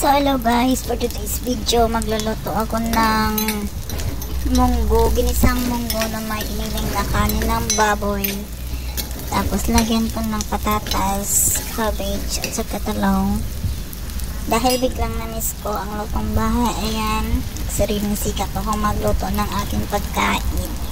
So hello guys, for today's video magluluto ako ng monggo, ginisang monggo na may iniling na kanin ng baboy. Tapos lagyan ko ng patatas, cabbage at saka talong. Dahil biglang na-miss ko ang lutong bahay, ayan, sariling sikap ako magluto ng aking pagkain.